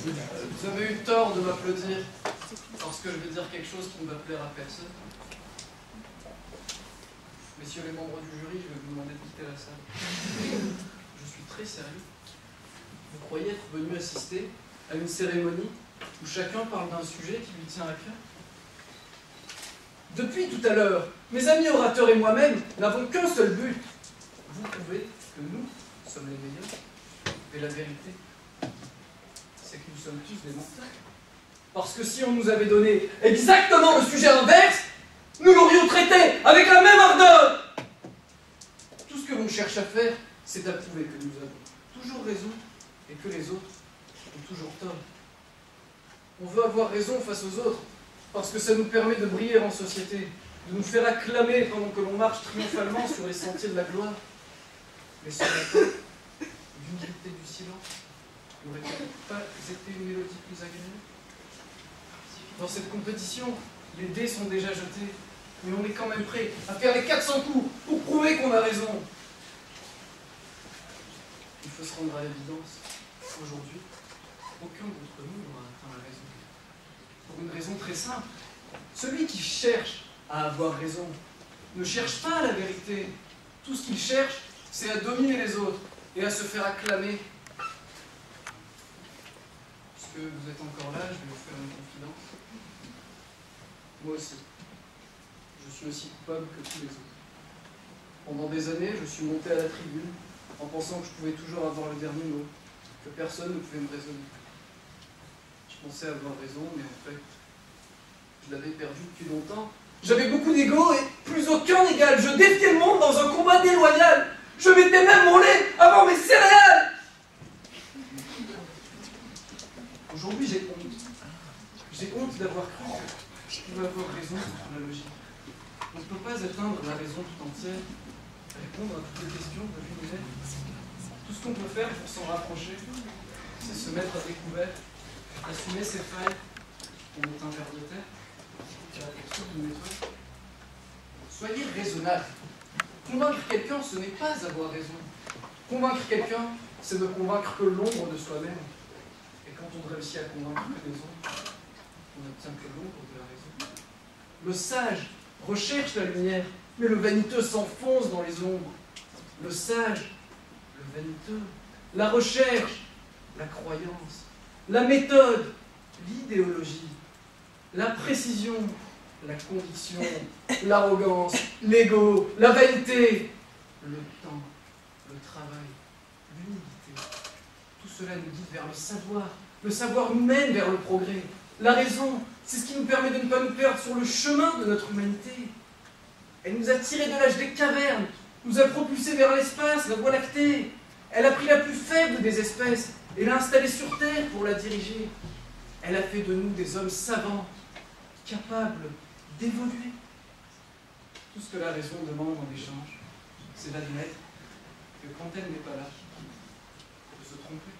Vous avez eu tort de m'applaudir, parce que je vais dire quelque chose qui ne va plaire à personne. Messieurs les membres du jury, je vais vous demander de quitter la salle. Je suis très sérieux. Vous croyez être venu assister à une cérémonie où chacun parle d'un sujet qui lui tient à cœur? Depuis tout à l'heure, mes amis orateurs et moi-même n'avons qu'un seul but. Vous prouvez que nous sommes les meilleurs. Et la vérité, c'est que nous sommes tous des menteurs. Parce que si on nous avait donné exactement le sujet inverse, nous l'aurions traité avec la même ardeur. Tout ce que l'on cherche à faire, c'est à prouver que nous avons toujours raison et que les autres ont toujours tort. On veut avoir raison face aux autres, parce que ça nous permet de briller en société, de nous faire acclamer pendant que l'on marche triomphalement sur les sentiers de la gloire. Mais ce matin, l'humilité du silence n'aurait-il pas été une mélodie plus agréable? Dans cette compétition, les dés sont déjà jetés, mais on est quand même prêt à faire les 400 coups pour prouver qu'on a raison. Il faut se rendre à l'évidence. Aujourd'hui, aucun d'entre nous n'aura atteint la raison. Pour une raison très simple. Celui qui cherche à avoir raison ne cherche pas la vérité. Tout ce qu'il cherche, c'est à dominer les autres et à se faire acclamer. Puisque vous êtes encore là, je vais vous faire une confidence. Moi aussi. Je suis aussi coupable que tous les autres. Pendant des années, je suis monté à la tribune en pensant que je pouvais toujours avoir le dernier mot, que personne ne pouvait me raisonner. Je pensais avoir raison, mais en fait, je l'avais perdu depuis longtemps. J'avais beaucoup d'ego et plus aucun égal. Je défiais le monde dans un combat déloyal. Je mettais même mon lait avant mes céréales. Aujourd'hui, j'ai honte. J'ai honte d'avoir cru que je pouvais avoir raison sur la logique. On ne peut pas atteindre la raison tout entière, répondre à toutes les questions de l'univers. Tout ce qu'on peut faire pour s'en rapprocher, c'est se mettre à découvert, assumer ses failles. On est un ver de terre, à la texture d'une étoile. Soyez raisonnable. Convaincre quelqu'un, ce n'est pas avoir raison. Convaincre quelqu'un, c'est ne convaincre que l'ombre de soi-même. Et quand on réussit à convaincre que les autres, on n'obtient que l'ombre de la raison. Le sage recherche la lumière, mais le vaniteux s'enfonce dans les ombres. Le sage, le vaniteux, la recherche, la croyance, la méthode, l'idéologie, la précision, la conviction, l'arrogance, l'ego, la vanité, le temps, le travail, l'humilité. Tout cela nous guide vers le savoir. Le savoir nous mène vers le progrès. La raison, c'est ce qui nous permet de ne pas nous perdre sur le chemin de notre humanité. Elle nous a tirés de l'âge des cavernes, nous a propulsés vers l'espace, la Voie lactée. Elle a pris la plus faible des espèces et l'a installée sur Terre pour la diriger. Elle a fait de nous des hommes savants, capables d'évoluer. Tout ce que la raison demande en échange, c'est d'admettre que quand elle n'est pas là, il faut se tromper.